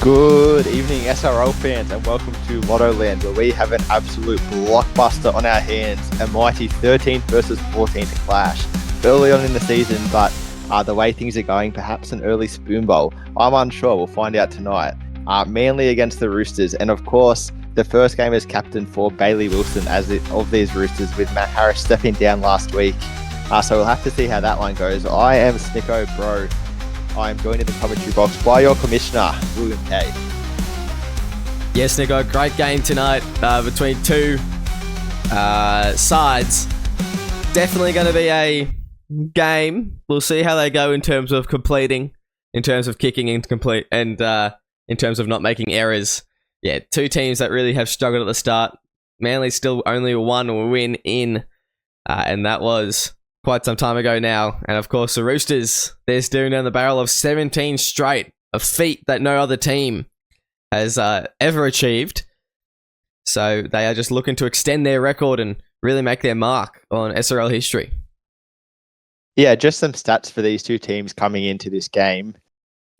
Good evening, SRL fans, and welcome to Lotto Land, where we have an absolute blockbuster on our hands, a mighty 13th versus 14th clash. Early on in the season, but the way things are going, perhaps an early spoon bowl. I'm unsure, we'll find out tonight. Manly against the Roosters, and of course, the first game as captain for Bailey Wilson of these Roosters, with Matt Harris stepping down last week. So we'll have to see how that one goes. I am Snicko Bro. I am joined in the commentary box by your commissioner, William K. Yes, Nico, great game tonight between two sides. Definitely going to be a game. We'll see how they go in terms of completing, in terms of kicking incomplete, and in terms of not making errors. Yeah, two teams that really have struggled at the start. Manly still only one win in, and that was quite some time ago now. And of course, the Roosters, they're staring down the barrel of 17 straight, a feat that no other team has ever achieved. So they are just looking to extend their record and really make their mark on SRL history. Yeah, just some stats for these two teams coming into this game.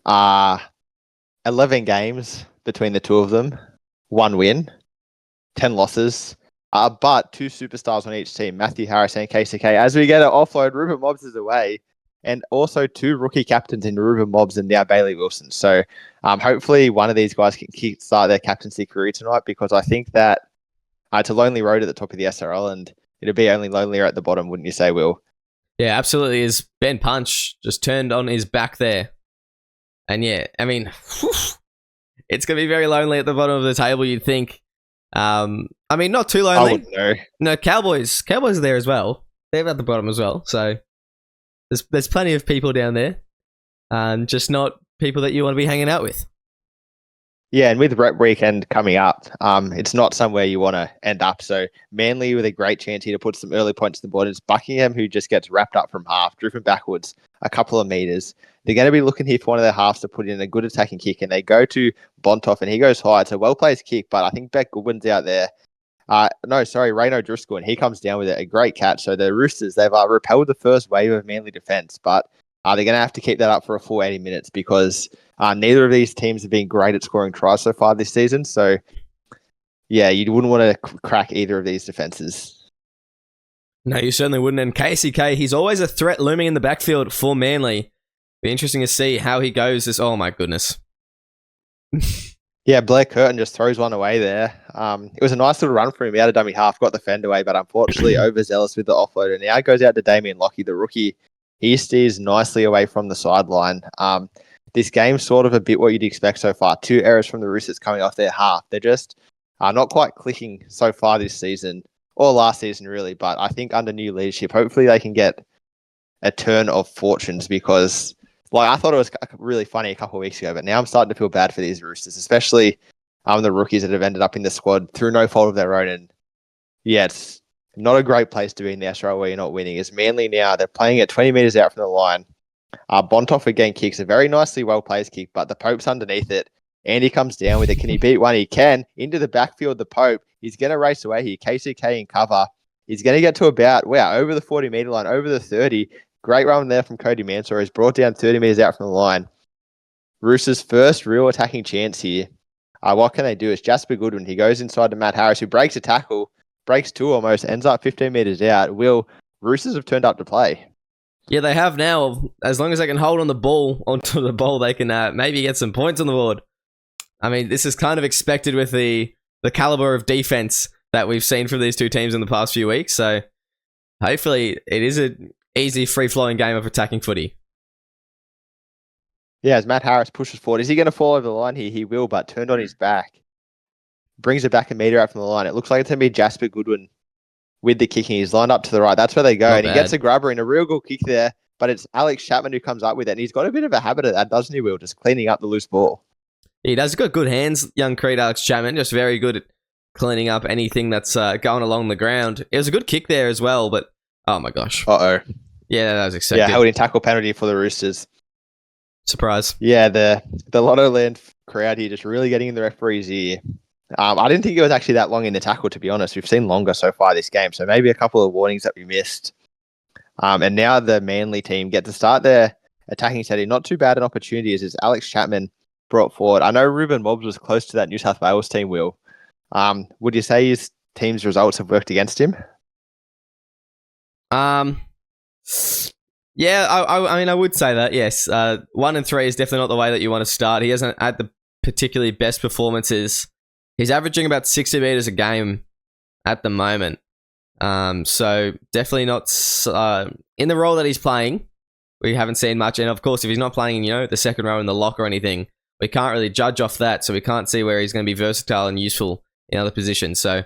11 games between the two of them, 1 win, 10 losses. But two superstars on each team, Matthew Harris and KCK. As we get an offload, Ruben Mobbs is away. And also two rookie captains in Ruben Mobbs and now Bailey Wilson. So hopefully one of these guys can start their captaincy career tonight, because I think that it's a lonely road at the top of the SRL, and it'll be only lonelier at the bottom, wouldn't you say, Will? Yeah, absolutely. As Ben Punch just turned on his back there. And yeah, I mean, it's going to be very lonely at the bottom of the table, you'd think. I mean, not too lonely. I wouldn't know. No, Cowboys are there as well. They're at the bottom as well. So there's plenty of people down there, just not people that you want to be hanging out with. Yeah, and with rep weekend coming up, it's not somewhere you want to end up. So Manly with a great chance here to put some early points on the board. It's Buckingham who just gets wrapped up from half, driven backwards a couple of meters. They're going to be looking here for one of their halves to put in a good attacking kick, and they go to Bontoff, and he goes high. It's a well-placed kick, but I think Beck Goodwin's out there. Rayno Driscoll, and he comes down with it. A great catch. So the Roosters, they've repelled the first wave of Manly defence, but they're going to have to keep that up for a full 80 minutes, because neither of these teams have been great at scoring tries so far this season. So, yeah, you wouldn't want to crack either of these defences. No, you certainly wouldn't. And KCK, he's always a threat looming in the backfield for Manly. Be interesting to see how he goes. Oh, my goodness. Yeah, Blair Curtin just throws one away there. It was a nice little run for him. He had a dummy half, got the fend away, but unfortunately overzealous with the offload. And now it goes out to Damien Lockie, the rookie. He steers nicely away from the sideline. This game's sort of a bit what you'd expect so far. 2 errors from the Roosters coming off their half. They're just not quite clicking so far this season, or last season really, but I think under new leadership, hopefully they can get a turn of fortunes, because I thought it was really funny a couple of weeks ago, but now I'm starting to feel bad for these Roosters, especially the rookies that have ended up in the squad through no fault of their own. And yeah, it's not a great place to be in the SRL where you're not winning. It's Manly now. They're playing at 20 metres out from the line. Bontoff again kicks a very nicely well-placed kick, but the Pope's underneath it. Andy comes down with it. Can he beat one? He can. Into the backfield, the Pope. He's going to race away here. KCK in cover. He's going to get to about, over the 40-metre line, over the 30. Great run there from Cody Mansour. He's brought down 30 metres out from the line. Roosters' first real attacking chance here. What can they do? It's Jasper Goodwin. He goes inside to Matt Harris, who breaks a tackle, breaks 2 almost, ends up 15 metres out. Roosters have turned up to play. Yeah, they have now. As long as they can hold onto the ball, they can maybe get some points on the board. I mean, this is kind of expected with the caliber of defense that we've seen from these two teams in the past few weeks. So hopefully it is an easy, free-flowing game of attacking footy. Yeah, as Matt Harris pushes forward, is he going to fall over the line here? He will, but turned on his back. Brings it back a metre out from the line. It looks like it's going to be Jasper Goodwin with the kicking. He's lined up to the right. That's where they go. He gets a grubber in a real good kick there, but it's Alex Chapman who comes up with it. And he's got a bit of a habit of that, doesn't he, Will? Just cleaning up the loose ball. He does. He's got good hands, young Creed Alex Chapman. Just very good at cleaning up anything that's going along the ground. It was a good kick there as well, but oh my gosh. Uh-oh. Yeah, that was expected. Yeah, holding tackle penalty for the Roosters. Surprise. Yeah, the Lotto Land crowd here just really getting in the referee's ear. I didn't think it was actually that long in the tackle, to be honest. We've seen longer so far this game, so maybe a couple of warnings that we missed. And now the Manly team get to start their attacking setting. Not too bad an opportunity as Alex Chapman brought forward. I know Ruben Mobbs was close to that New South Wales team, Will. Would you say his team's results have worked against him? Yeah, I mean, I would say that, yes. 1 and 3 is definitely not the way that you want to start. He hasn't had the particularly best performances. He's averaging about 60 meters a game at the moment. So definitely not in the role that he's playing. We haven't seen much. And of course, if he's not playing, the second row in the lock or anything, we can't really judge off that. So we can't see where he's going to be versatile and useful in other positions. So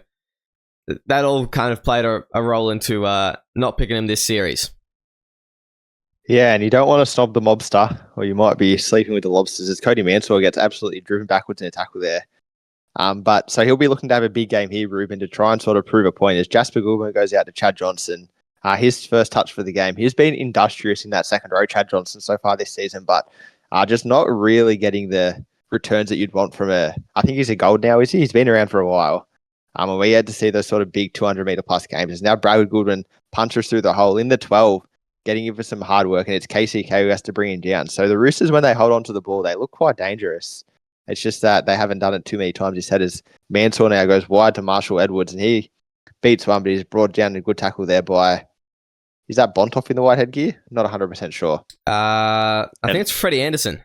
that all kind of played a role into not picking him this series. Yeah, and you don't want to snob the mobster, or you might be sleeping with the lobsters, as Cody Mansour gets absolutely driven backwards in a tackle there. But so he'll be looking to have a big game here, Ruben, to try and sort of prove a point as Jasper Goulburn goes out to Chad Johnson. His first touch for the game. He's been industrious in that second row, Chad Johnson, so far this season, but just not really getting the returns that you'd want from I think he's a gold now, is he? He's been around for a while. And we had to see those sort of big 200-meter plus games. As now Bradwood Goulburn punches through the hole in the 12, getting in for some hard work, and it's KCK who has to bring him down. So the Roosters, when they hold on to the ball, they look quite dangerous. It's just that they haven't done it too many times. He said as Mansour now goes wide to Marshall Edwards, and he beats one, but he's brought down a good tackle there by... Is that Bontoff in the white headgear? Not 100% sure. I think it's Freddie Anderson.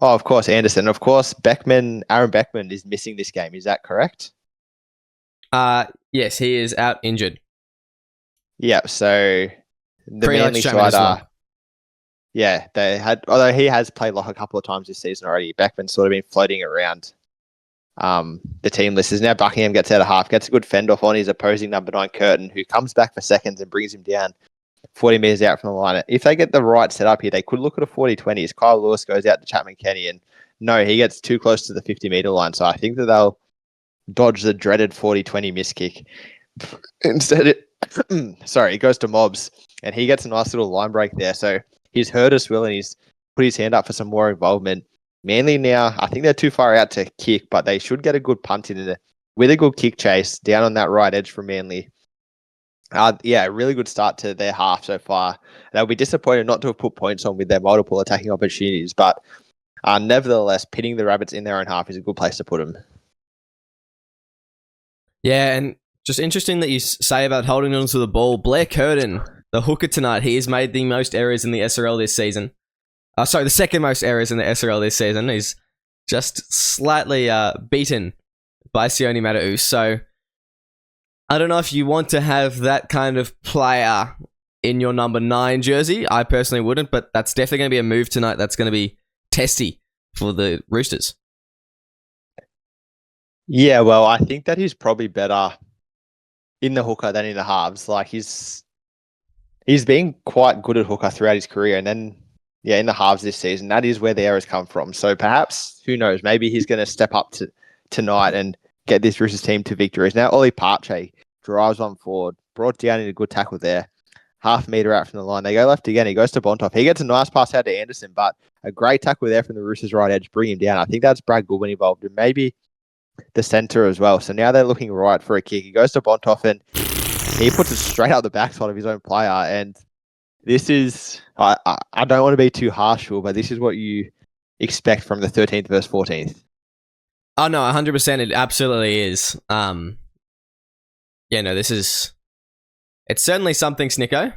Oh, of course, Anderson. Of course, Aaron Beckman is missing this game. Is that correct? Yes, he is out injured. Yeah, so the Manly side well. Yeah, they had, although he has played like a couple of times this season already, Beckman's sort of been floating around the team list. Is now Buckingham gets out of half, gets a good fend off on his opposing number 9 Curtin, who comes back for seconds and brings him down 40 metres out from the line. If they get the right setup here, they could look at a 40-20 as Kyle Lewis goes out to Chapman Kenny, and no, he gets too close to the 50-metre line. So I think that they'll dodge the dreaded 40-20 miss kick. Instead, it goes to Mobbs, and he gets a nice little line break there. So he's heard us, Will, and he's put his hand up for some more involvement. Manly now, I think they're too far out to kick, but they should get a good punt in with a good kick chase down on that right edge from Manly. Really good start to their half so far. They'll be disappointed not to have put points on with their multiple attacking opportunities, but nevertheless, pitting the Rabbits in their own half is a good place to put them. Yeah, and just interesting that you say about holding on to the ball. Blair Curtin, the hooker tonight, he has made the most errors in the SRL this season. The second most errors in the SRL this season. He's just slightly beaten by Sione Mata'u. So I don't know if you want to have that kind of player in your number 9 jersey. I personally wouldn't, but that's definitely going to be a move tonight that's going to be testy for the Roosters. Yeah, well, I think that he's probably better in the hooker than in the halves. Like he's been quite good at hooker throughout his career, and then in the halves this season, that is where the errors come from. So perhaps, who knows, maybe he's going to step up tonight and get this Roosters team to victories. Now Ollie Partray drives one forward, brought down in a good tackle there, half metre out from the line. They go left again. He goes to Bontoff. He gets a nice pass out to Anderson, but a great tackle there from the Roosters right edge, bring him down. I think that's Brad Goulburn involved, and maybe the centre as well. So now they're looking right for a kick. He goes to Bontoff, and he puts it straight out the backside of his own player. And this is, I don't want to be too harsh, but this is what you expect from the 13th versus 14th. Oh, no, 100%. It absolutely is. This is... It's certainly something, Snicko.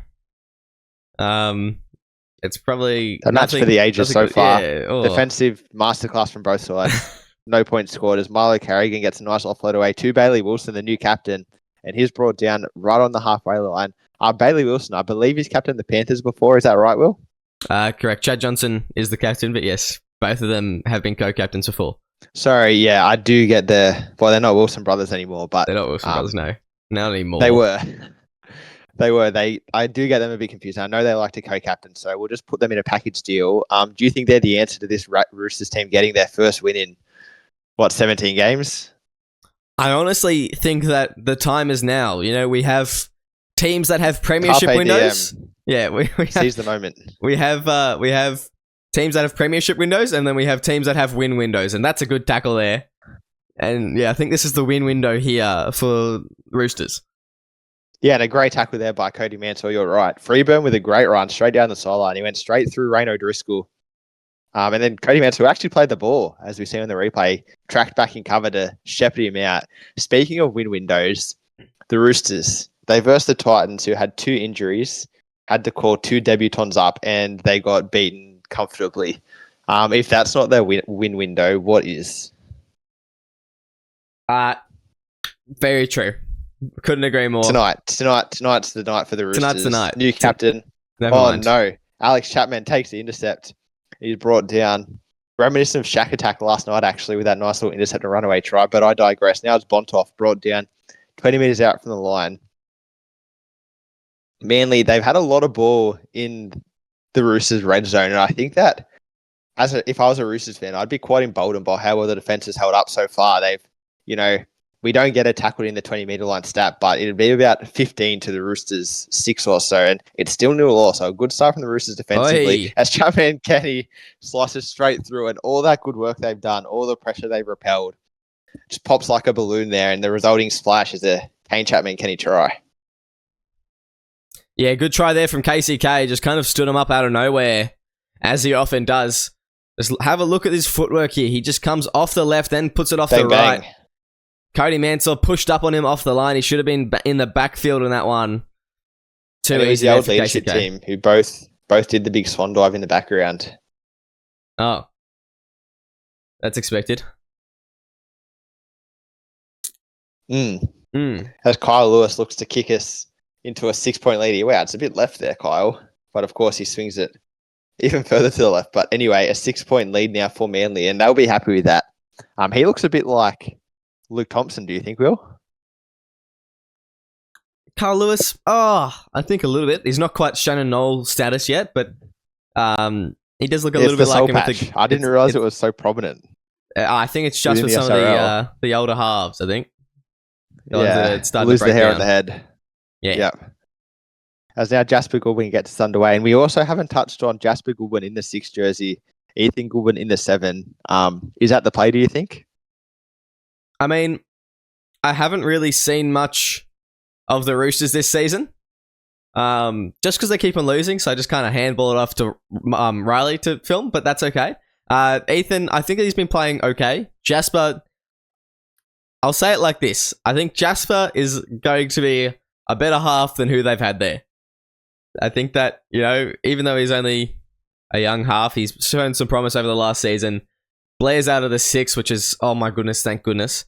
It's probably... A match for the ages so far. Yeah, oh. Defensive masterclass from both sides. No points scored as Milo Carrigan gets a nice offload away to Bailey Wilson, the new captain, and he's brought down right on the halfway line. Bailey Wilson, I believe he's captained the Panthers before. Is that right, Will? Correct. Chad Johnson is the captain, but yes, both of them have been co-captains before. Sorry, yeah, I do get they're not Wilson brothers anymore, but... They're not Wilson brothers, no. Not anymore. They were. I do get them a bit confused. I know they like to co-captain, so we'll just put them in a package deal. Do you think they're the answer to this Roosters team getting their first win in 17 games? I honestly think that the time is now. We have teams that have premiership Carpe windows. diem. Yeah, we Seize the moment. We have teams that have premiership windows, and then we have teams that have win windows, and that's a good tackle there. And yeah, I think this is the win window here for Roosters. Yeah, and a great tackle there by Cody Mansour. You're right. Freeburn with a great run straight down the sideline. He went straight through Rayno Driscoll. And then Cody Mansell actually played the ball, as we see on the replay, tracked back in cover to shepherd him out. Speaking of win windows, the Roosters, they versed the Titans, who had 2 injuries, had to call 2 debutants up, and they got beaten comfortably. If that's not their win window, what is? Very true. Couldn't agree more. Tonight's the night for the Roosters. Tonight's the night. New captain. Never mind. No. Alex Chapman takes the intercept. He's brought down. Reminiscent of Shack attack last night, actually, with that nice little intercept and runaway try. But I digress. Now it's Bontoff brought down 20 metres out from the line. Manly, they've had a lot of ball in the Roosters' red zone. And I think that if I was a Roosters fan, I'd be quite emboldened by how well the defence has held up so far. We don't get a tackled in the 20-metre line stat, but it'd be about 15 to the Roosters' 6 or so, and it's still 0-0. So a good start from the Roosters defensively. Oi. As Chapman Kenny slices straight through, and all that good work they've done, all the pressure they've repelled, just pops like a balloon there, and the resulting splash is a Kane Chapman Kenny try. Yeah, good try there from KCK. Just kind of stood him up out of nowhere, as he often does. Just have a look at his footwork here. He just comes off the left, then puts it off the right. Bang. Cody Mansell pushed up on him off the line. He should have been in the backfield on that one. Too easy. It was the old leadership team who both did the big swan dive in the background. Oh. That's expected. As Kyle Lewis looks to kick us into a 6-point lead here. Wow, it's a bit left there, Kyle. But of course, he swings it even further to the left. But anyway, a 6-point lead now for Manly, and they'll be happy with that. He looks a bit like Luke Thompson, do you think, Will? Carl Lewis? I think a little bit. He's not quite Shannon Knoll status yet, but he does look a little bit like him. I didn't realise it was so prominent. I think it's just with some SRL. of the older halves, I think. Lose the hair on the head. Yeah. Yep. As now Jasper Goodwin gets us underway, and we also haven't touched on Jasper Goodwin in the 6 jersey, Ethan Goodwin in the 7. Is that the play, do you think? I mean, I haven't really seen much of the Roosters this season. Just because they keep on losing, so I just kind of handball it off to Riley to film, but that's okay. Ethan, I think he's been playing okay. Jasper, I'll say it like this. I think Jasper is going to be a better half than who they've had there. I think that, even though he's only a young half, he's shown some promise over the last season. Blair's out of the 6, which is, oh my goodness, thank goodness.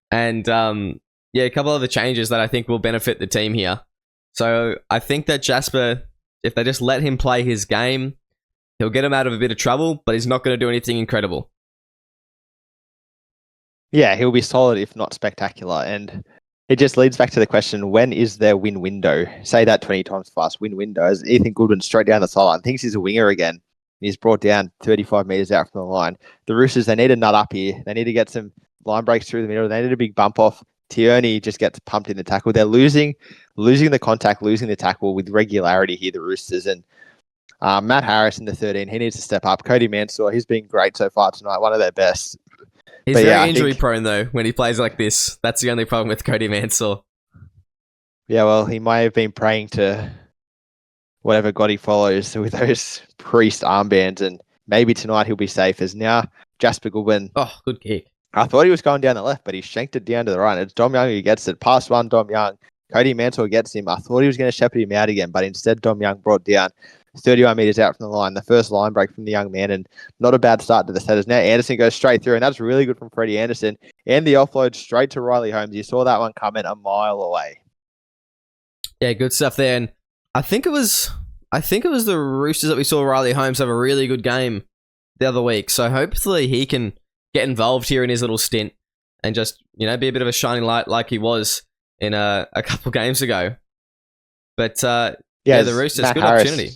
And a couple of the changes that I think will benefit the team here. So I think that Jasper, if they just let him play his game, he'll get him out of a bit of trouble, but he's not going to do anything incredible. Yeah, he'll be solid, if not spectacular. And it just leads back to the question, when is their win window? Say that 20 times fast, win window. As Ethan Goodwin straight down the sideline, thinks he's a winger again. He's brought down 35 metres out from the line. The Roosters, they need a nut up here. They need to get some line breaks through the middle. They need a big bump off. Tierney just gets pumped in the tackle. They're losing the contact, losing the tackle with regularity here, the Roosters. And Matt Harris in the 13, he needs to step up. Cody Mansell, he's been great so far tonight, one of their best. He's very injury prone, though, when he plays like this. That's the only problem with Cody Mansell. Yeah, well, he may have been praying to whatever God he follows with those priest armbands, and maybe tonight he'll be safe. As now Jasper Goodwin. Oh, good kick. I thought he was going down the left, but he shanked it down to the right. It's Dom Young who gets it. Past one, Dom Young. Cody Mansell gets him. I thought he was going to shepherd him out again, but instead Dom Young brought down 31 metres out from the line. The first line break from the young man, and not a bad start to the set. As now Anderson goes straight through, and that's really good from Freddie Anderson. And the offload straight to Riley Holmes. You saw that one coming a mile away. Yeah, good stuff there. And I think it was the Roosters that we saw Riley Holmes have a really good game the other week. So hopefully he can get involved here in his little stint and just, be a bit of a shining light like he was in a couple games ago. But the Roosters, good opportunity.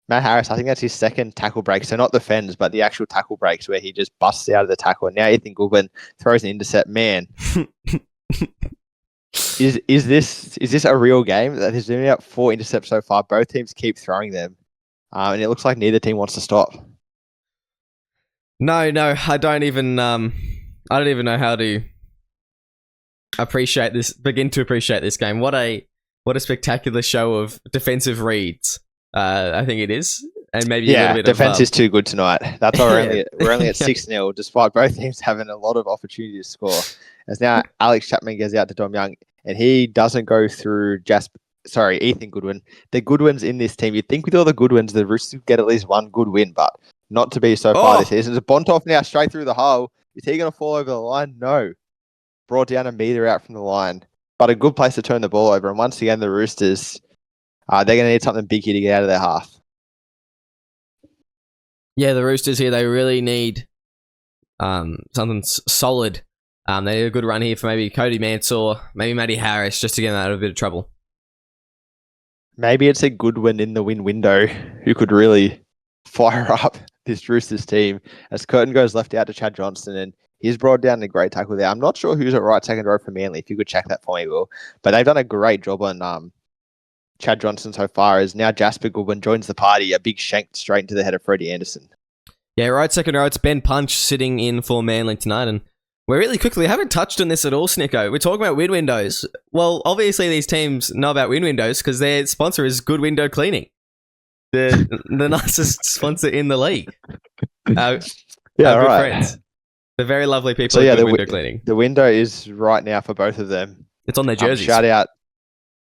Matt Harris, I think that's his second tackle break. So not the fends, but the actual tackle breaks where he just busts out of the tackle. And now Ethan Goodwin throws an intercept. Man, is this a real game? There's been about 4 intercepts so far. Both teams keep throwing them. And it looks like neither team wants to stop. No, I don't even know how to begin to appreciate this game. What a spectacular show of defensive reads. I think it is. and maybe a little bit defense of is too good tonight. That's why we're only at Yeah. 6-0, despite both teams having a lot of opportunity to score. As now Alex Chapman goes out to Dom Young, and he doesn't go through Ethan Goodwin. The Goodwins in this team, you'd think with all the Goodwins, the Roosters would get at least one good win, but not to be so far this season. It's Bontoff now straight through the hole. Is he going to fall over the line? No. Brought down a metre out from the line. But a good place to turn the ball over. And once again, the Roosters, they're going to need something big here to get out of their half. Yeah, the Roosters here, they really need something solid. They need a good run here for maybe Cody Mansour, maybe Matty Harris, just to get them out of a bit of trouble. Maybe it's a Goodwin in the win window who could really fire up this Roosters team as Curtin goes left out to Chad Johnston, and he's brought down a great tackle there. I'm not sure who's at right second row for Manly. If you could check that for me, Will. But they've done a great job on Chad Johnston so far, as now Jasper Goodwin joins the party, a big shank straight into the head of Freddie Anderson. Yeah, right second row, it's Ben Punch sitting in for Manly tonight, and we're really quickly, haven't touched on this at all, Snicko. We're talking about win windows. Well, obviously these teams know about win windows because their sponsor is Good Window Cleaning, the nicest sponsor in the league. Our good friends. They're very lovely people at Good Window Cleaning. The window is right now for both of them. It's on their jerseys.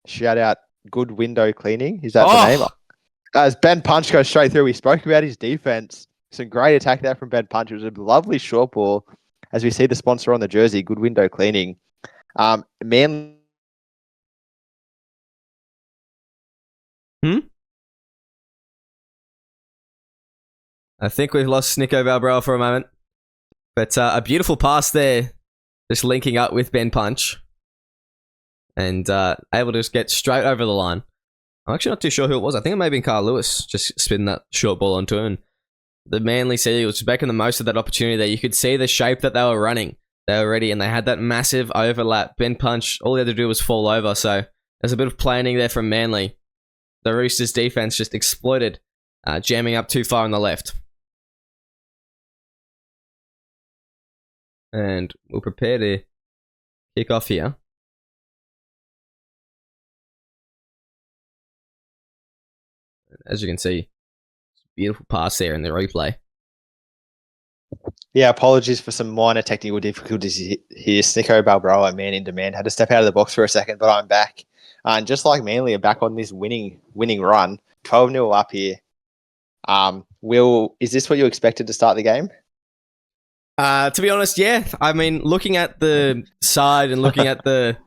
Shout out Good Window Cleaning. Is that the name? As Ben Punch goes straight through, we spoke about his defense. Some great attack there from Ben Punch. It was a lovely short ball. As we see the sponsor on the jersey, Good Window Cleaning. Manly. I think we've lost Snicko Balbroa for a moment. But a beautiful pass there, just linking up with Ben Punch. And able to just get straight over the line. I'm actually not too sure who it was. I think it may have been Carl Lewis just spinning that short ball onto him. And the Manly Seagulls making the most of that opportunity there. You could see the shape that they were running. They were ready, and they had that massive overlap. Ben Punch, all he had to do was fall over. So there's a bit of planning there from Manly. The Roosters' defense just exploded, jamming up too far on the left. And we'll prepare to kick off here. As you can see, beautiful pass there in the replay. Yeah, apologies for some minor technical difficulties here. Snicko Balbroa, man in demand, had to step out of the box for a second, but I'm back. And just like Manly are back on this winning run, 12-0 up here. Will, is this what you expected to start the game? To be honest, yeah. I mean, looking at the side and looking at the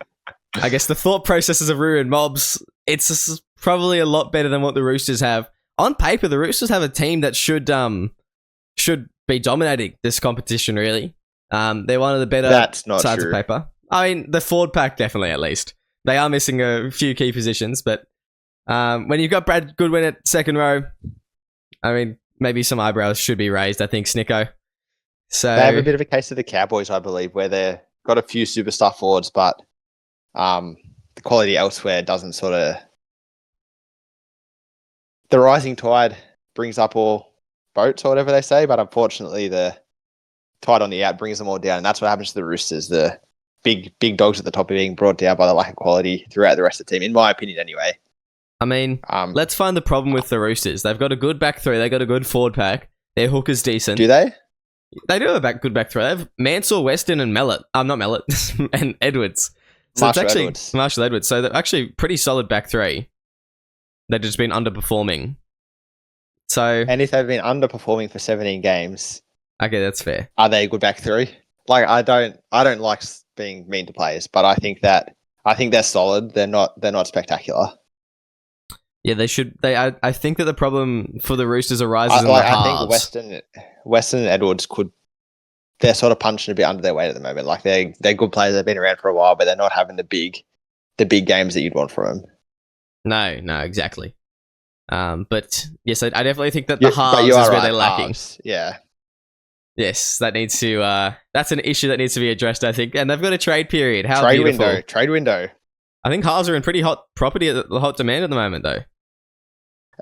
thought processes of Roo and Mobs, it's probably a lot better than what the Roosters have. On paper, the Roosters have a team that should be dominating this competition, really. They're one of the better sides of paper. I mean, the forward pack, definitely, at least. They are missing a few key positions, but when you've got Brad Goodwin at second row, I mean, maybe some eyebrows should be raised, I think, Snicko. So they have a bit of a case of the Cowboys, I believe, where they've got a few superstar forwards, but the quality elsewhere doesn't sort of... The rising tide brings up all boats, or whatever they say, but unfortunately the tide on the out brings them all down, and that's what happens to the Roosters. The big dogs at the top are being brought down by the lack of quality throughout the rest of the team, in my opinion anyway. I mean, let's find the problem with the Roosters. They've got a good back three, they've got a good forward pack, their hook is decent. Do they? They do have a good back three. They have Mansour, Weston, and Mellett. Not Mellett, and Edwards. So Marshall Edwards. So they're actually pretty solid back three. They've just been underperforming. And if they've been underperforming for 17 games, okay, that's fair. Are they a good back three? Like, I don't like being mean to players, but I think they're solid. They're not spectacular. Yeah, they should. I think that the problem for the Roosters arises in the halves. I think Weston and Edwards they're sort of punching a bit under their weight at the moment. Like they're good players. They've been around for a while, but they're not having the big games that you'd want from them. No, exactly. But yes, I definitely think that the halves is where they're lacking. Halves, yeah. Yes, that needs to. That's an issue that needs to be addressed, I think. And they've got a trade period. Trade window. I think halves are in pretty hot demand at the moment, though.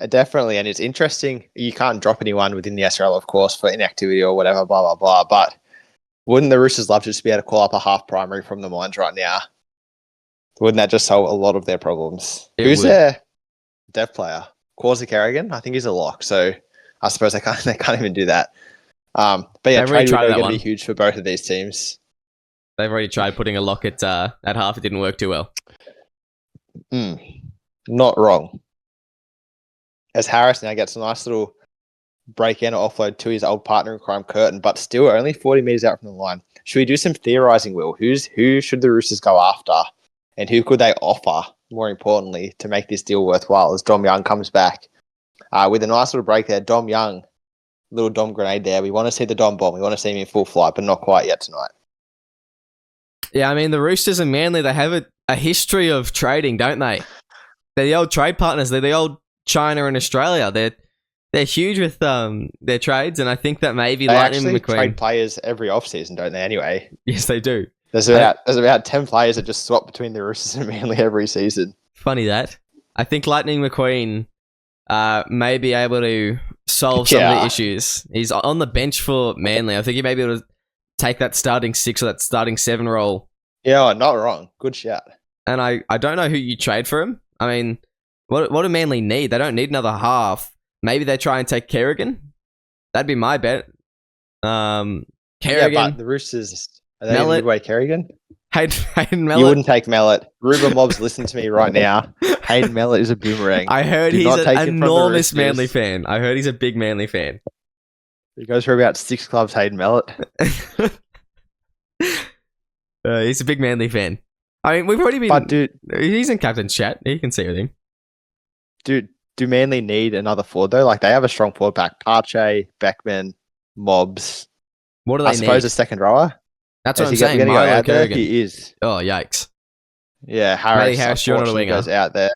Definitely, and it's interesting. You can't drop anyone within the SRL, of course, for inactivity or whatever, blah, blah, blah. But wouldn't the Roosters love to just be able to call up a half primary from the mines right now? Wouldn't that just solve a lot of their problems? Who's their dev player? Quasi Carrigan? I think he's a lock. So I suppose they can't. They can't even do that. But yeah, They've already trade tried window that going to one. be huge for both of these teams. They've already tried putting a lock at half. It didn't work too well. Not wrong. As Harris now gets a nice little break in or offload to his old partner in crime, Curtin, but still only 40 meters out from the line. Should we do some theorizing, Will? Who should the Roosters go after? And who could they offer, more importantly, to make this deal worthwhile as Dom Young comes back? With a nice little break there, Dom Young, little Dom grenade there. We want to see the Dom bomb. We want to see him in full flight, but not quite yet tonight. Yeah, I mean, the Roosters and Manly, they have a history of trading, don't they? They're the old trade partners. They're the old China and Australia. They're huge with their trades, and I think that maybe They Lightning actually McQueen... trade players every offseason, don't they, anyway? Yes, they do. There's about 10 players that just swap between the Roosters and Manly every season. Funny that. I think Lightning McQueen may be able to solve some of the issues. He's on the bench for Manly. I think he may be able to take that starting 6 or that starting 7 role. Yeah, not wrong. Good shout. And I don't know who you trade for him. I mean, what do Manly need? They don't need another half. Maybe they try and take Kerrigan. That'd be my bet. Kerrigan. Yeah, but the Roosters... Are they midway Kerrigan? Hayden Mellett. You wouldn't take Mellett. Ruben Mobs, listen to me right now. Hayden Mellett is a boomerang. I heard Do he's not take an him from the enormous Roosters. Manly fan. I heard he's a big Manly fan. He goes for about 6 clubs, Hayden Mellett. He's a big Manly fan. I mean, we've already been... But dude, he's in captain's chat. You can see with him. dude, do Manly need another forward though? Like, they have a strong forward pack. Parche, Beckman, Mobs. What do they I suppose need? a second rower. That's what I'm Is he saying. gonna go Milo out there? Kerrigan. He is. Oh, yikes. Yeah, Harris. Matty Harris Jr. on a unfortunately winger. goes out there.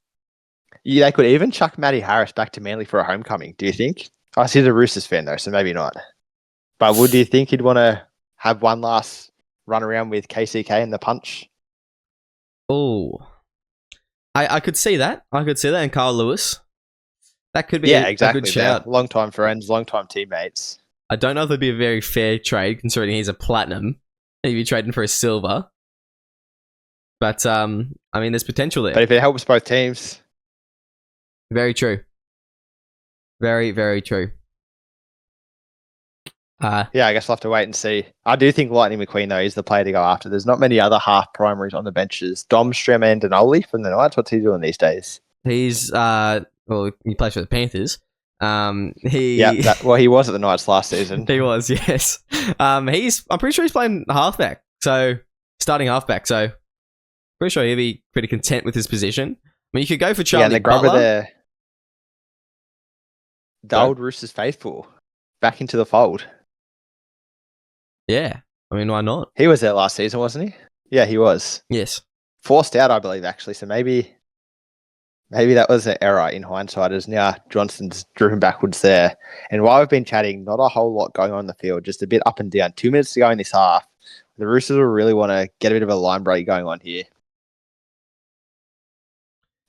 Yeah, they could even chuck Matty Harris back to Manly for a homecoming. Do you think? I see the Roosters fan though, so maybe not. But do you think he'd want to have one last run around with KCK and the punch? Oh. I could see that. And Carl Lewis. That could be exactly. a good shout. Long-time friends, long-time teammates. I don't know if it'd be a very fair trade considering he's a platinum. He'd be trading for a silver. But, I mean, there's potential there. But if it helps both teams... Very true. Very, very true. Yeah, I guess we'll have to wait and see. I do think Lightning McQueen, though, is the player to go after. There's not many other half primaries on the benches. Dom, Strem, and Denoli from the Knights. What's he doing these days? He's, well, he plays for the Panthers. He was at the Knights last season. He was, yes. I'm pretty sure he's playing halfback. So, starting halfback. So, pretty sure he'll be pretty content with his position. I mean, you could go for Charlie and the grubber Butler. there. The old Roosters faithful. Back into the fold. Yeah. I mean, why not? He was there last season, wasn't he? Yeah, he was. Yes. Forced out, I believe, actually. So maybe that was an error in hindsight, as now Johnson's driven backwards there. And while we've been chatting, not a whole lot going on in the field, just a bit up and down. 2 minutes to go in this half. The Roosters will really want to get a bit of a line break going on here.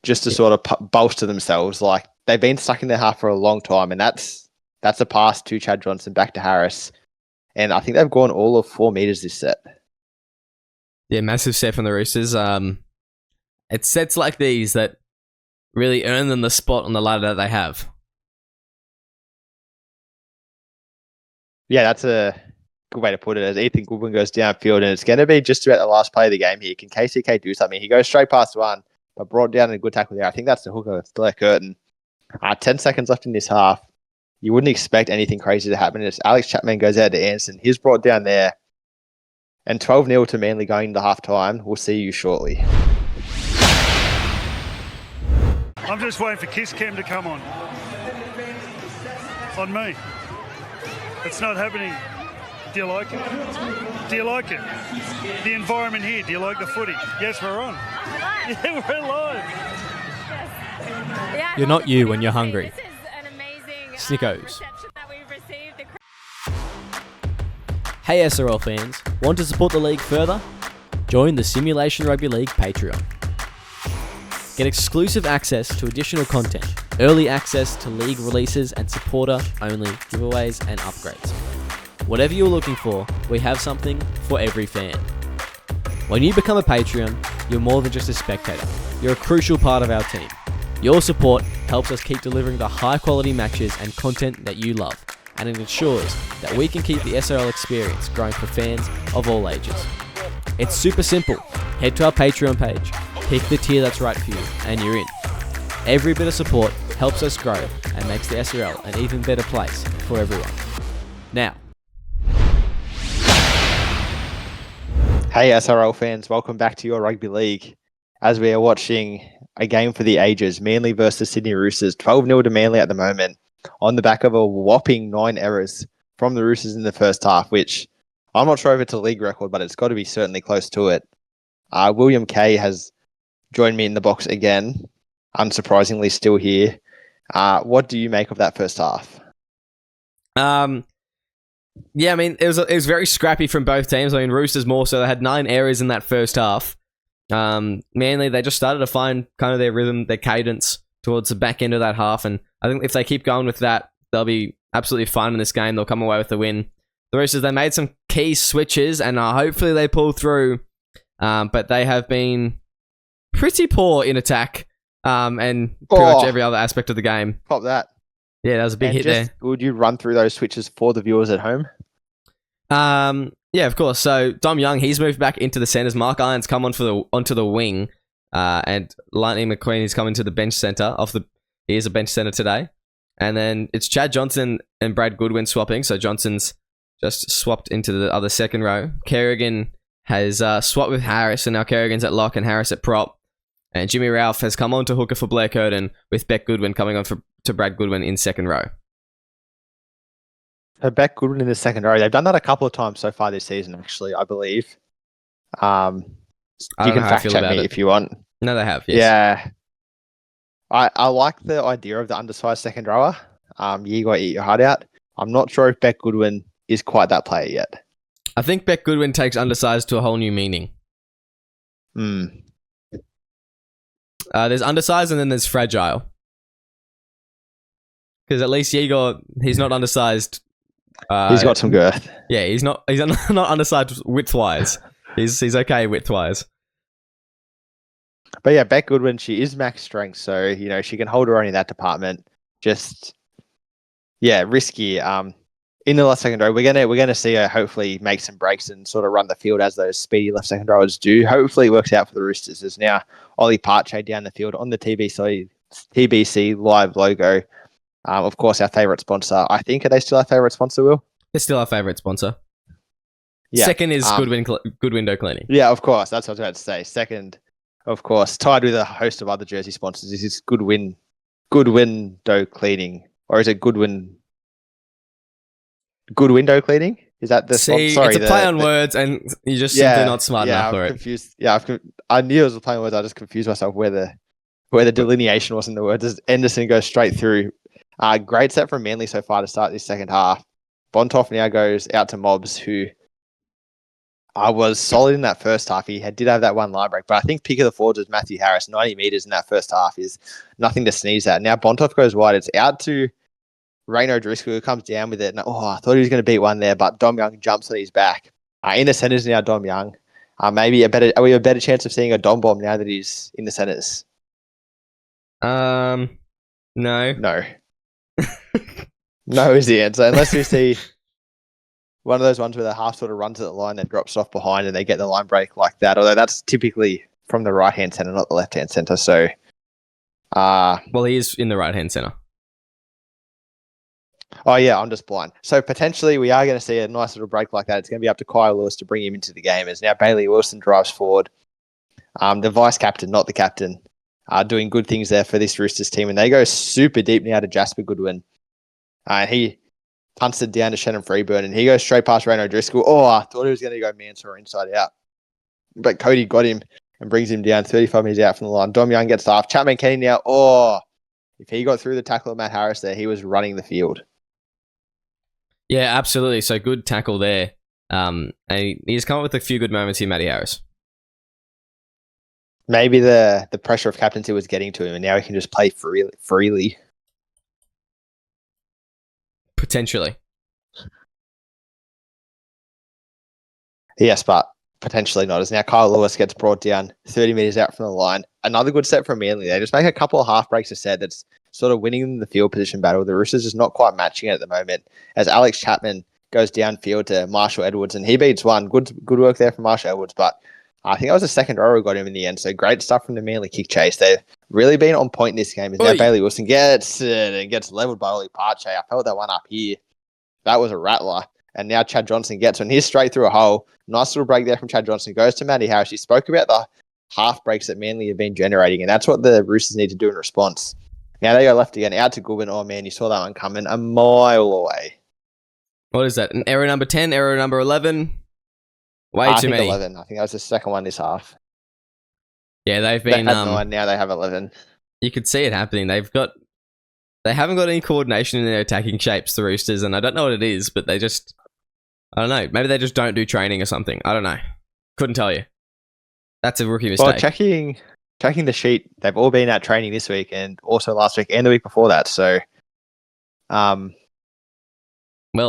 Just to sort of bolster themselves. Like, they've been stuck in their half for a long time, and that's a pass to Chad Johnson back to Harris. And I think they've gone all of 4 meters this set. Yeah, massive set from the Roosters. It's sets like these that really earn them the spot on the ladder that they have. Yeah, that's a good way to put it. As Ethan Goodwin goes downfield, and it's going to be just about the last play of the game here. Can KCK do something? He goes straight past one, but brought down in a good tackle there. I think that's the hooker, Blair Curtin. 10 seconds left in this half. You wouldn't expect anything crazy to happen. It's Alex Chapman goes out to Anderson. He's brought down there. And 12-0 to Manly going into half-time. We'll see you shortly. I'm just waiting for Kiss Cam to come on. On me. It's not happening. Do you like it? Do you like it? The environment here. Do you like the footy? Yes, we're on. Yeah, we're live. You're not you when you're hungry. Snickos. Hey SRL fans, want to support the league further? Join the Simulation Rugby League Patreon. Get exclusive access to additional content, early access to league releases and supporter-only giveaways and upgrades. Whatever you're looking for, we have something for every fan. When you become a Patreon, you're more than just a spectator. You're a crucial part of our team. Your support helps us keep delivering the high quality matches and content that you love, and it ensures that we can keep the SRL experience growing for fans of all ages. It's super simple. Head to our Patreon page, pick the tier that's right for you, and you're in. Every bit of support helps us grow and makes the SRL an even better place for everyone. Now, Hey SRL fans, welcome back to your rugby league. As we are watching a game for the ages, Manly versus Sydney Roosters, 12-0 to Manly at the moment, on the back of a whopping 9 errors from the Roosters in the first half, which I'm not sure if it's a league record, but it's got to be certainly close to it. William Kay has joined me in the box again, unsurprisingly still here. What do you make of that first half? Yeah, I mean, it was very scrappy from both teams. I mean, Roosters more so. They had 9 errors in that first half. Manly, they just started to find kind of their rhythm, their cadence towards the back end of that half. And I think if they keep going with that, they'll be absolutely fine in this game. They'll come away with the win. The Roosters, they made some key switches, and hopefully they pull through. But they have been pretty poor in attack and pretty much every other aspect of the game. Pop that. Yeah, that was a big hit there. Would you run through those switches for the viewers at home? Yeah, of course. So Dom Young, he's moved back into the centres. Mark Irons come onto the wing, and Lightning McQueen is coming to the bench centre. He is a bench centre today, and then it's Chad Johnson and Brad Goodwin swapping. So Johnson's just swapped into the other second row. Kerrigan has swapped with Harris, and now Kerrigan's at lock and Harris at prop. And Jimmy Ralph has come on to hooker for Blair Curtin, with Beck Goodwin coming on to Brad Goodwin in second row. So Beck Goodwin in the second row. They've done that a couple of times so far this season, actually, I believe. You can fact check me if you want. No, they have, yes. Yeah. I like the idea of the undersized second rower. You got to eat your heart out. I'm not sure if Beck Goodwin is quite that player yet. I think Beck Goodwin takes undersized to a whole new meaning. There's undersized and then there's fragile. Because at least Igor, he's not undersized. He's got some girth. Yeah, he's not undersized width-wise. He's okay width-wise. But yeah, Beck Goodwin, she is max strength, so she can hold her own in that department. Just risky. In the left second row, we're gonna see her hopefully make some breaks and sort of run the field as those speedy left second rowers do. Hopefully it works out for the Roosters. There's now Ollie Partray down the field on the TBC live logo. Of course, our favourite sponsor. I think, are they still our favourite sponsor, Will? They're still our favourite sponsor. Yeah. Second is Good Window Cleaning. Yeah, of course. That's what I was about to say. Second, of course, tied with a host of other jersey sponsors. Is this Good Window Cleaning, or is it Good Window Cleaning? Is that the See, Sorry, it's a play on words, and you're just simply not smart enough for it. Confused. Yeah, I knew it was a play on words. I just confused myself where the delineation was in the words. Anderson goes straight through. Great set from Manly so far to start this second half. Bontoff now goes out to Mobs, who was solid in that first half. He did have that one line break, but I think pick of the forwards was Matthew Harris. 90 metres in that first half is nothing to sneeze at. Now Bontoff goes wide. It's out to Rain O'Driscoll, who comes down with it. And, I thought he was going to beat one there, but Dom Young jumps on his back. In the centres now, Dom Young. Maybe we have a better chance of seeing a Dom bomb now that he's in the centres. No. No is the answer. Unless we see one of those ones where the half sort of runs at the line and drops off behind and they get the line break like that. Although that's typically from the right-hand centre, not the left-hand centre. So, well, he is in the right-hand centre. Oh, yeah, I'm just blind. So potentially we are going to see a nice little break like that. It's going to be up to Kyle Lewis to bring him into the game. As now Bailey Wilson drives forward. The vice-captain, not the captain, doing good things there for this Roosters team. And they go super deep now to Jasper Goodwin. He punts it down to Shannon Freeburn, and he goes straight past Rain O'Driscoll. I thought he was going to go Mansour inside out. But Cody got him and brings him down 35 metres out from the line. Dom Young gets off. Chapman Kenny now. If he got through the tackle of Matt Harris there, he was running the field. Yeah, absolutely. So good tackle there. And he's come up with a few good moments here, Matty Harris. Maybe the pressure of captaincy was getting to him, and now he can just play freely. Potentially. Yes, but potentially not. As now Kyle Lewis gets brought down 30 metres out from the line. Another good set from Manly. They just make a couple of half breaks a set. That's sort of winning the field position battle. The Roosters just not quite matching it at the moment. As Alex Chapman goes downfield to Marshall Edwards, and he beats one. Good work there from Marshall Edwards, but I think that was the second row who got him in the end. So great stuff from the Manly kick chase. They've really been on point in this game. As now Bailey Wilson gets leveled by Ollie Parche. I felt that one up here. That was a rattler. And now Chad Johnson gets one. He's straight through a hole. Nice little break there from Chad Johnson. Goes to Matty Harris. He spoke about the half breaks that Manly have been generating, and that's what the Roosters need to do in response. Now they go left again, out to Goulburn. Oh man, you saw that one coming a mile away. What is that? An error number 10, error number 11? Way too many. 11. I think that was the second one this half. Yeah, they've been... They had 9, now they have 11. You could see it happening. They haven't got any coordination in their attacking shapes, the Roosters, and I don't know what it is, but they just... I don't know. Maybe they just don't do training or something. I don't know. Couldn't tell you. That's a rookie mistake. Well, checking the sheet, they've all been at training this week and also last week and the week before that. So, well,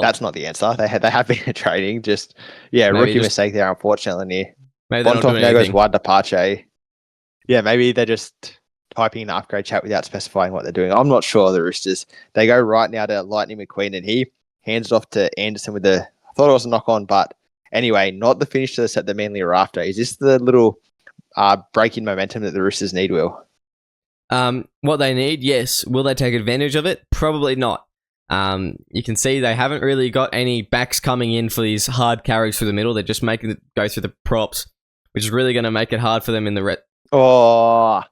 that's not the answer. They have been at training. Just rookie mistake there, unfortunately. Maybe they're not doing now anything. goes wide to Parche. Yeah, maybe they're just typing in the upgrade chat without specifying what they're doing. I'm not sure. The Roosters, they go right now to Lightning McQueen, and he hands it off to Anderson with the. I thought it was a knock on, but anyway, not the finish to the set that Manly are after. Is this the little break in momentum that the Roosters need, Will? What they need, yes. Will they take advantage of it? Probably not. You can see they haven't really got any backs coming in for these hard carries through the middle. They're just making it go through the props, which is really going to make it hard for them in the red. Oh,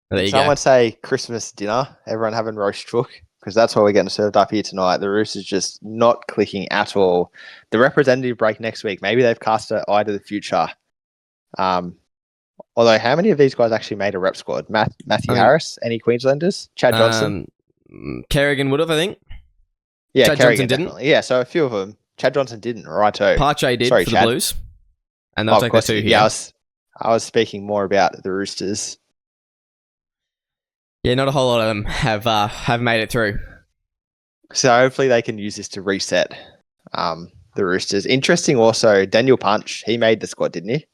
There you someone go. would say Christmas dinner. Everyone having roast chook. Because that's what we're getting served up here tonight. The Roosters just not clicking at all. The representative break next week. Maybe they've cast an eye to the future. Although, how many of these guys actually made a rep squad? Matthew Harris? Any Queenslanders? Chad Johnson? Kerrigan would have, I think. Yeah, Chad Kerrigan Johnson definitely. Yeah, so a few of them. Chad Johnson didn't, righto. Parche did Sorry, for Chad. the Blues. And they'll take the 2 here. Yeah, I was speaking more about the Roosters. Yeah, not a whole lot of them have made it through. So hopefully they can use this to reset the Roosters. Interesting also, Daniel Punch, he made the squad, didn't he?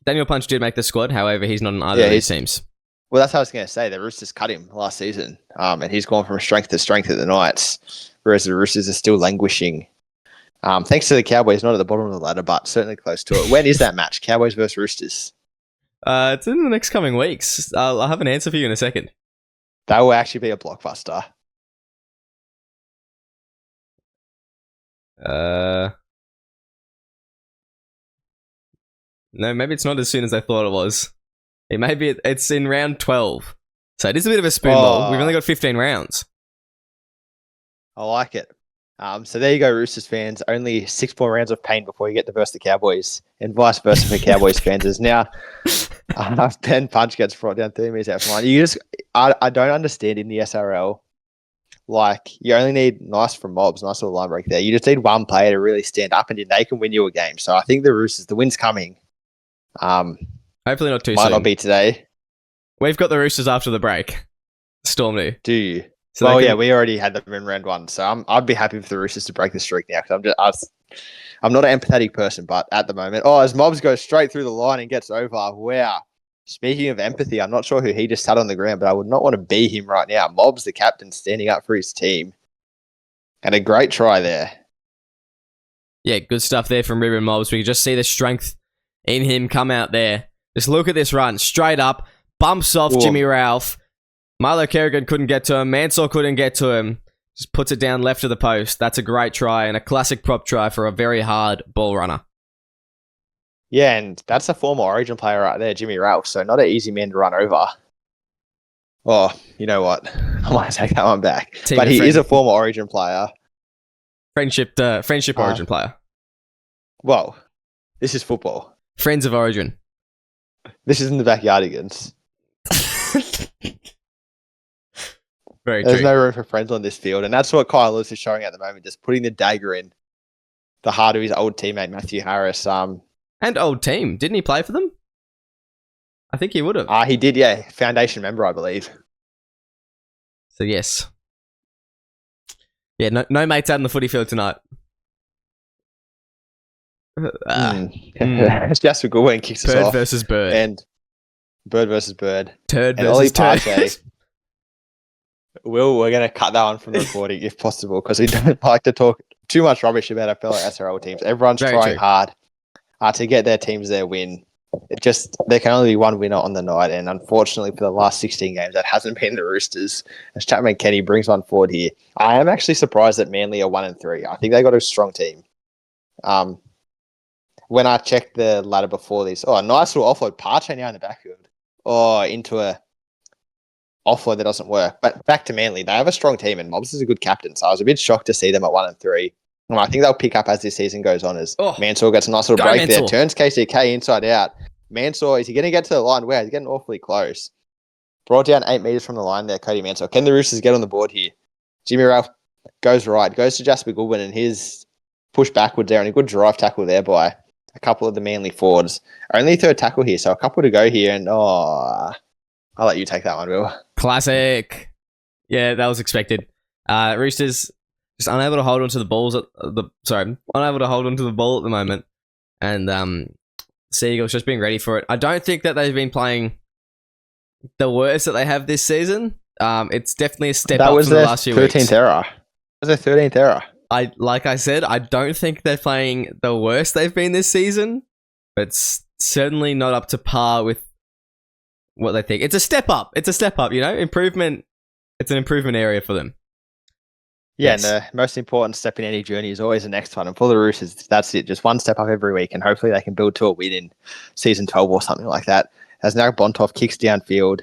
Daniel Punch did make the squad, however, he's not in either of these teams. Well, that's what I was going to say. The Roosters cut him last season, and he's gone from strength to strength at the Knights, whereas the Roosters are still languishing. Thanks to the Cowboys, not at the bottom of the ladder, but certainly close to it. When is that match? Cowboys versus Roosters? It's in the next coming weeks. I'll have an answer for you in a second. That will actually be a blockbuster. No, maybe it's not as soon as I thought it was. It's in round 12. So it is a bit of a spoonball. We've only got 15 rounds. I like it. So there you go, Roosters fans. Only 6 more rounds of pain before you get to verse the Cowboys, and vice versa for Cowboys fans. As now, Ben Punch gets brought down 30 minutes out from line. I don't understand in the SRL. Like, you only need nice from mobs, nice little line break there. You just need one player to really stand up, and then they can win you a game. So I think the Roosters, the win's coming. Hopefully not too might soon. Might not be today. We've got the Roosters after the break. Storm do. Do you? So well, yeah, we already had them in round 1, so I'd be happy for the Roosters to break the streak now, because I'm not an empathetic person, but at the moment, as Mobs goes straight through the line and gets over, wow. Speaking of empathy, I'm not sure who he just sat on the ground, but I would not want to be him right now. Mobs, the captain, standing up for his team, and a great try there. Yeah, good stuff there from Ruben Mobs. We can just see the strength in him come out there. Just look at this run, straight up, bumps off Jimmy Ralph. Milo Kerrigan couldn't get to him. Mansour couldn't get to him. Just puts it down left of the post. That's a great try and a classic prop try for a very hard ball runner. Yeah, and that's a former Origin player right there, Jimmy Ralph. So not an easy man to run over. Oh, you know what? I might take that one back. But he is a former Origin player. Friendship Origin player. Well, this is football. Friends of Origin. This isn't the Backyardigans. Very There's true. no room for friends on this field, and that's what Kyle Lewis is showing at the moment, just putting the dagger in the heart of his old teammate, Matthew Harris. And old team. Didn't he play for them? I think he would have. He did, yeah. Foundation member, I believe. So, yes. Yeah, no mates out in the footy field tonight. It's just a good one, kicks us Bird off. versus bird. And Bird versus Bird. Turd And Ollie versus Partey. turd. We're going to cut that one from the recording if possible because we don't like to talk too much rubbish about our fellow SRL teams. Everyone's Very trying true. hard to get their teams their win. There can only be one winner on the night, and unfortunately for the last 16 games, that hasn't been the Roosters. As Chapman Kenny brings one forward here, I am actually surprised that Manly are 1-3. I think they got a strong team. When I checked the ladder before this, a nice little offload, Partey now in the backfield, into a offload that doesn't work. But back to Manly, they have a strong team, and Mobbs is a good captain, so I was a bit shocked to see them at 1-3. And I think they'll pick up as this season goes on as Mansour gets a nice little break there, turns KCK inside out. Mansour, is he going to get to the line? Wow, he's getting awfully close. Brought down 8 meters from the line there, Cody Mansour. Can the Roosters get on the board here? Jimmy Ralph goes right, goes to Jasper Goodwin, and his push backwards there, and a good drive tackle there by a couple of the Manly forwards. Only third tackle here, so a couple to go here, and I'll let you take that one, Will. Classic. Yeah, that was expected. Roosters just unable to hold onto the balls unable to hold onto the ball at the moment, and Seagulls just being ready for it. I don't think that they've been playing the worst that they have this season. It's definitely a step up from the last few weeks. That was their 13th error. That was their 13th error. Like I said, I don't think they're playing the worst they've been this season, but it's certainly not up to par with what they think. It's a step up. Improvement. It's an improvement area for them. Yeah, yes. And the most important step in any journey is always the next one. And for the Roosters, that's it. Just one step up every week, and hopefully they can build to a win in season 12 or something like that. As now Bontoff kicks downfield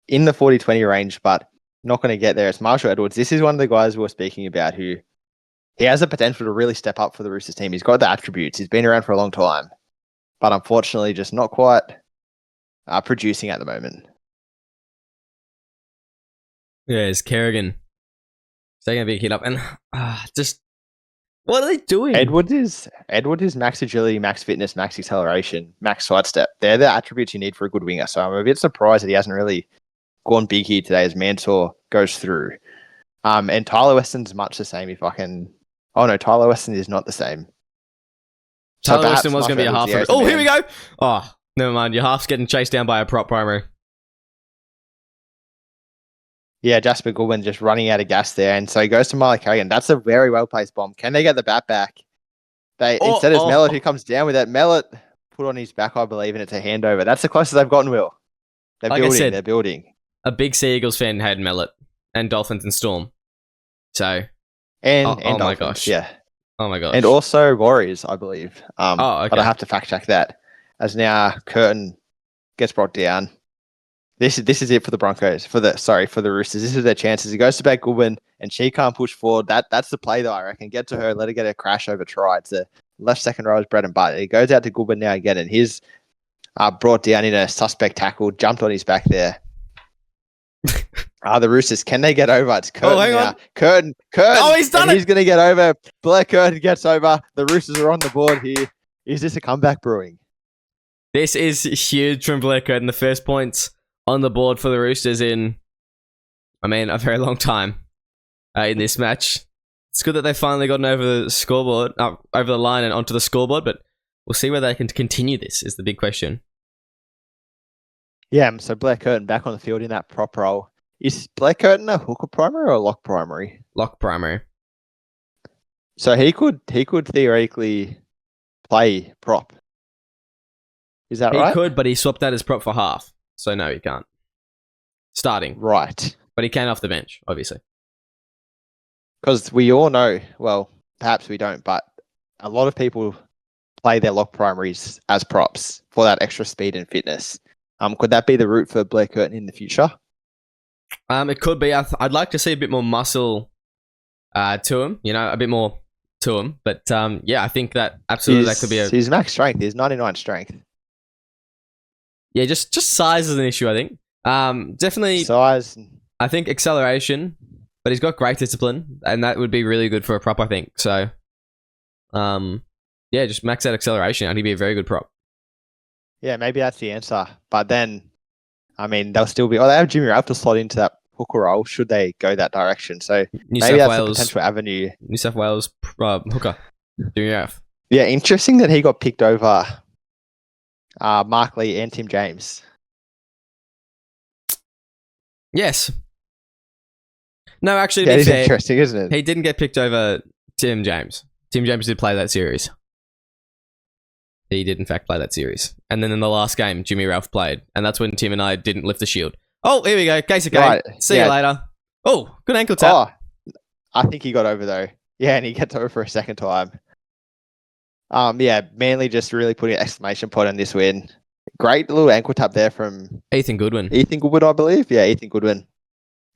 in the 40-20 range, but not going to get there. It's Marshall Edwards. This is one of the guys we were speaking about who he has the potential to really step up for the Roosters team. He's got the attributes. He's been around for a long time, but unfortunately just not quite producing at the moment. Yeah, it's Kerrigan. Taking a big hit up, and just what are they doing? Edwards is max agility, max fitness, max acceleration, max sidestep. They're the attributes you need for a good winger. So I'm a bit surprised that he hasn't really gone big here today as Mansour goes through. And Tyler Weston's much the same. Oh no, Tyler Weston is not the same. Tyler Weston was going to be a half. Oh, here we go. Oh, never mind. Your half's getting chased down by a prop primary. Yeah, Jasper Goodwin just running out of gas there. And so he goes to Miley Kerrigan. That's a very well-placed bomb. Can they get the bat back? Instead it's Mellett who comes down with it. Mellett put on his back, I believe, and it's a handover. That's the closest they've gotten, Will. They're building. A big Sea Eagles fan had Mellett and Dolphins and Storm. So... And Dolphins, my gosh. Yeah. Oh my gosh. And also Warriors, I believe. Okay. But I have to fact check that. As now Curtin gets brought down. This is it for the Broncos. For the Roosters. This is their chances. He goes to back Goodwin and she can't push forward. That's the play though, I reckon. Get to her, let her get a crash over try. It's a left second row is bread and butter. He goes out to Goodwin now again, and he's brought down in a suspect tackle, jumped on his back there. The Roosters, can they get over? It's Curtin now. Curtin. Oh, he's done it. He's going to get over. Blair Curtin gets over. The Roosters are on the board here. Is this a comeback brewing? This is huge from Blair Curtin. The first points on the board for the Roosters in, a very long time in this match. It's good that they've finally gotten over the scoreboard, over the line and onto the scoreboard, but we'll see whether they can continue this is the big question. Yeah, so Blair Curtin back on the field in that prop role. Is Blair Curtin a hooker primary or a lock primary? Lock primary. So he could theoretically play prop. Is that right? He could, but he swapped that as prop for half. So no, he can't. Starting. Right. But he can off the bench, obviously. Because we all know, well, perhaps we don't, but a lot of people play their lock primaries as props for that extra speed and fitness. Could that be the route for Blair Curtin in the future? It could be. I'd like to see a bit more muscle to him, a bit more to him. But I think that absolutely that could be his max strength is 99 strength. Yeah, just size is an issue, I think. Definitely size. I think acceleration, but he's got great discipline, and that would be really good for a prop, I think. So, just max out acceleration, and he'd be a very good prop. Yeah, maybe that's the answer. But then, they'll still be... they have Jimmy Ralph to slot into that hooker role, should they go that direction. So maybe that's a potential avenue. New South Wales hooker, Jimmy Ralph. Yeah, interesting that he got picked over Mark Lee and Tim James. Yes. No, actually, to Yeah, be it's fair, interesting, isn't it? he didn't get picked over Tim James. Tim James did play that series. He did, in fact, play that series. And then in the last game, Jimmy Ralph played. And that's when Tim and I didn't lift the shield. Oh, here we go. Case of Right, See you yeah. later. Oh, good ankle tap. Oh, I think he got over though. Yeah, and he gets over for a second time. Yeah, Manly just really putting an exclamation point on this win. Great little ankle tap there from Ethan Goodwin. Ethan Goodwin, I believe. Yeah, Ethan Goodwin.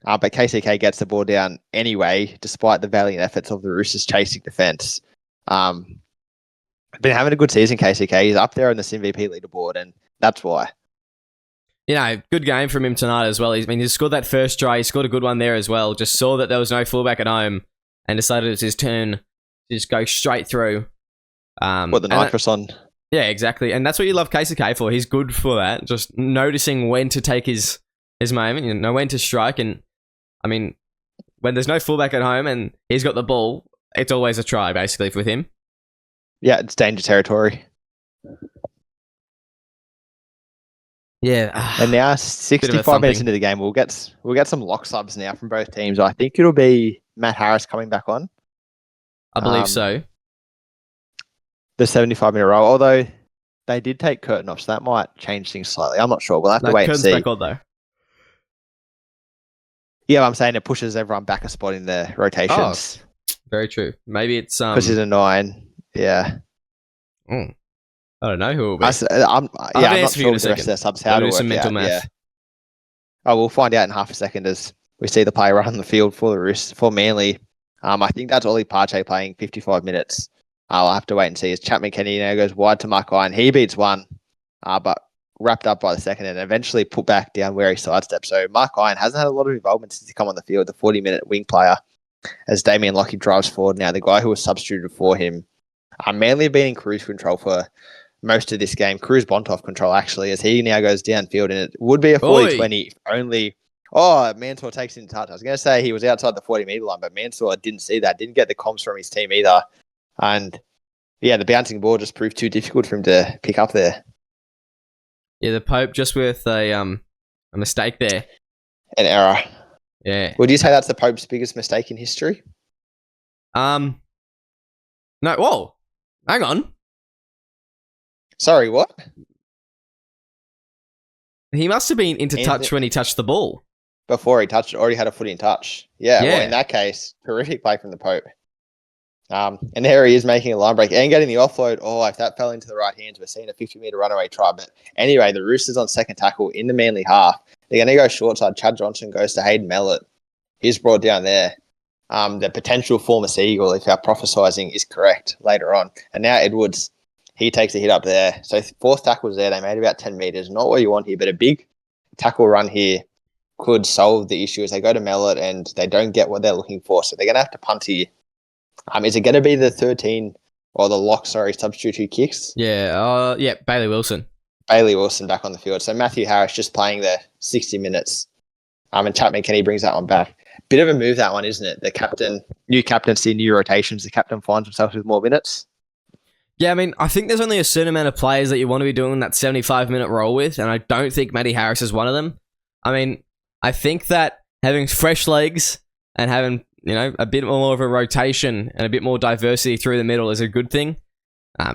But KCK gets the ball down anyway, despite the valiant efforts of the Roosters chasing defence. Been having a good season, KCK. He's up there on the MVP leaderboard, and that's why. You know, good game from him tonight as well. He scored that first try. He scored a good one there as well. Just saw that there was no fullback at home and decided it was his turn to just go straight through. What the nitrous on? Yeah, exactly. And that's what you love KCK for. He's good for that. Just noticing when to take his moment, you know, when to strike. And I mean, when there's no fullback at home and he's got the ball, it's always a try, basically, with him. Yeah, it's danger territory. Yeah. And now 65 minutes into the game, we'll get some lock subs now from both teams. I think it'll be Matt Harris coming back on. I believe so. The 75-minute roll, although they did take Curtin off, so that might change things slightly. I'm not sure. We'll have to wait and see. Back on, though. Yeah, I'm saying it pushes everyone back a spot in the rotations. Oh, very true. Maybe it's because he's a 9. Yeah. I don't know who it will be. I'm not sure with the rest of their subs how to work mental out. math. Yeah. Oh, we'll find out in half a second as we see the player run the field for the Roosters for Manly. I think that's Ollie Parche playing 55 minutes. I'll have to wait and see as Chapman Kenny now goes wide to Mark and he beats one, but wrapped up by the second and eventually put back down where he sidestepped. So Mark Iron hasn't had a lot of involvement since he come on the field, the 40-minute wing player, as Damien Lockie drives forward now, the guy who was substituted for him. Manly have been in cruise control for most of this game. Cruise Bontoff control, actually, as he now goes downfield, and it would be a 40-20 if only... Oh, Mansour takes it in touch. I was going to say he was outside the 40-metre line, but Mansour didn't see that, didn't get the comms from his team either. And, yeah, the bouncing ball just proved too difficult for him to pick up there. Yeah, the Pope just with a mistake there. An error. Yeah. Would you say that's the Pope's biggest mistake in history? No, whoa. Hang on. Sorry, what? He must have been into touch when he touched the ball. Before he touched it, already had a foot in touch. Yeah, Yeah. Well, in that case, terrific play from the Pope. And there he is making a line break and getting the offload. Oh, if that fell into the right hands, we're seeing a 50-metre runaway try. But anyway, the Roosters on second tackle in the Manly half. They're going to go short side. Chad Johnson goes to Hayden Mellett. He's brought down there. The potential former Seagull, if our prophesizing is correct later on. And now Edwards, he takes a hit up there. So fourth tackles there. They made about 10 metres. Not what you want here, but a big tackle run here could solve the issue as they go to Mellett and they don't get what they're looking for. So they're going to have to punt here. Is it going to be the 13 or the lock, substitute who kicks? Yeah, Bailey Wilson. Bailey Wilson back on the field. So Matthew Harris just playing the 60 minutes. And Chapman Kenny brings that one back. Bit of a move, that one, isn't it? The captain, new captaincy, new rotations. The captain finds himself with more minutes. Yeah, I mean, I think there's only a certain amount of players that you want to be doing that 75-minute role with, and I don't think Matty Harris is one of them. I mean, I think that having fresh legs and having, a bit more of a rotation and a bit more diversity through the middle is a good thing.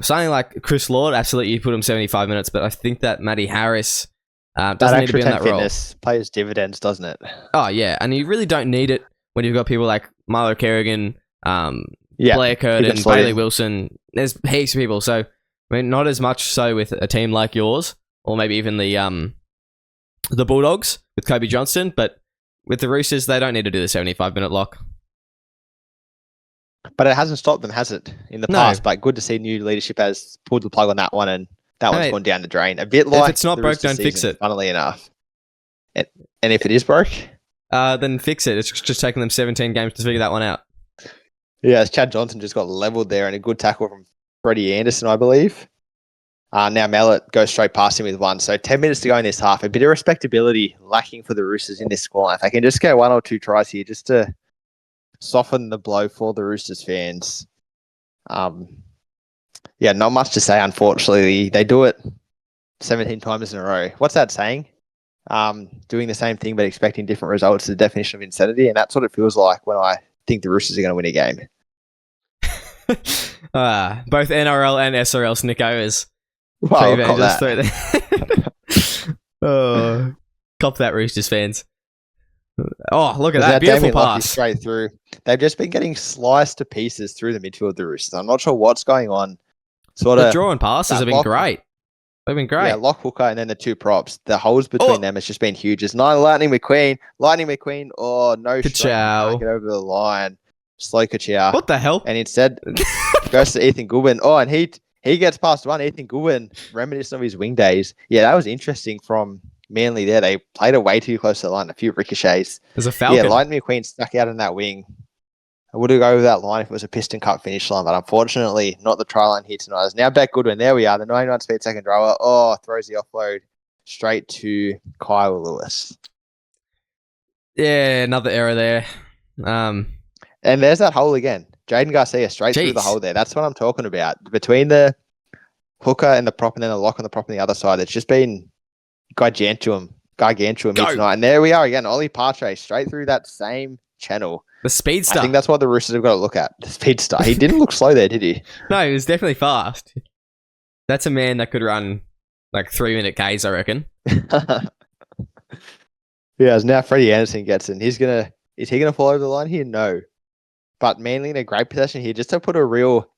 Something like Chris Lord, absolutely, you put him 75 minutes, but I think that Matty Harris doesn't need to be in that role. Pays dividends, doesn't it? Oh, yeah, and you really don't need it when you've got people like Milo Kerrigan, Blair Curtin, Bailey Wilson. There's heaps of people, so I mean, not as much so with a team like yours, or maybe even the Bulldogs with Kobe Johnston, but with the Roosters, they don't need to do the 75-minute lock. But it hasn't stopped them, has it, in the past? But good to see new leadership has pulled the plug on that one, and that one's gone down the drain. A bit like if it's not broke, don't fix it. Funnily enough, and if it is broke, then fix it. It's just taken them 17 games to figure that one out. Yeah, Chad Johnson just got leveled there, and a good tackle from Freddie Anderson, I believe. Now Mellett goes straight past him with one. So 10 minutes to go in this half. A bit of respectability lacking for the Roosters in this scoreline. If they can just get one or two tries here, just to soften the blow for the Roosters fans. Not much to say, unfortunately. They do it 17 times in a row. What's that saying? doing the same thing but expecting different results is the definition of insanity, and that's what it feels like when I think the Roosters are going to win a game. Both NRL and SRL snickos. Well, I'll cop that. Oh, cop that, Roosters fans. Oh, look at that. Now Beautiful Damien Lockie pass. straight through. They've just been getting sliced to pieces through the midfield of the Roosters. I'm not sure what's going on. The draw and passes have been great. They've been great. Yeah, Lock, Hooker, and then the two props. The holes between them has just been huge. It's not Lightning McQueen. Oh, no strength. Can't get over the line. Slow Kachow. What the hell? And instead goes to Ethan Goodwin. Oh, and he gets past one. Ethan Goodwin, reminiscent of his wing days. Yeah, that was interesting from Manly there. They played it way too close to the line. A few ricochets. There's a Falcon. Yeah, Lightning McQueen stuck out in that wing. I would have go with that line if it was a Piston Cup finish line, but unfortunately not the try line here tonight. It's now Beck Goodwin. There we are, the 99-speed second rower. Oh, throws the offload straight to Kyle Lewis. Yeah, another error there. And there's that hole again. Jaden Garcia straight through the hole there. That's what I'm talking about. Between the hooker and the prop and then the lock on the prop on the other side, it's just been gigantuum here tonight. And there we are again. Ollie Partray straight through that same channel. The speedster. I think that's what the Roosters have got to look at. The speedster. He didn't look slow there, did he? No, he was definitely fast. That's a man that could run like 3-minute Ks, I reckon. Yeah, as now Freddie Anderson gets in. Is he gonna fall over the line here? No. But Manly in a great possession here, just to put a real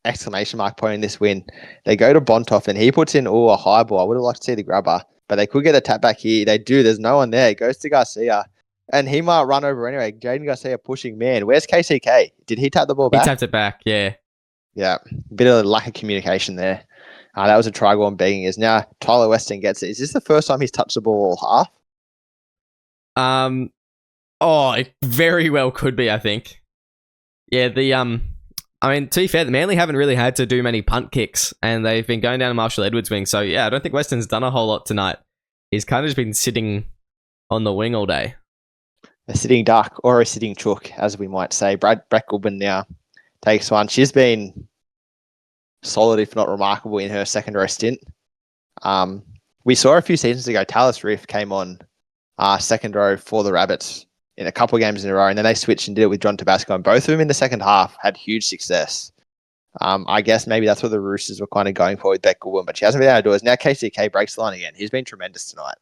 exclamation mark point in this win. They go to Bontoff and he puts in a high ball. I would have liked to see the grabber, but they could get a tap back here. They do. There's no one there. It goes to Garcia. And he might run over anyway. Jaden Garcia pushing man. Where's KCK? Did he tap the ball back? He tapped it back, yeah. Yeah. A bit of a lack of communication there. That was a try goal on begging. Is now Tyler Weston gets it. Is this the first time he's touched the ball all half? It very well could be, I think. Yeah, to be fair, the Manly haven't really had to do many punt kicks, and they've been going down to Marshall Edwards' wing. So, yeah, I don't think Weston's done a whole lot tonight. He's kind of just been sitting on the wing all day. A sitting duck or a sitting chook, as we might say. Brett Goodwin now takes one. She's been solid, if not remarkable, in her second row stint. We saw a few seasons ago, Talis Riff came on second row for the Rabbits in a couple of games in a row, and then they switched and did it with John Tabasco, and both of them in the second half had huge success. I guess maybe that's what the Roosters were kind of going for with Beck Goodwin, but she hasn't been able to do it. Now KCK breaks the line again. He's been tremendous tonight.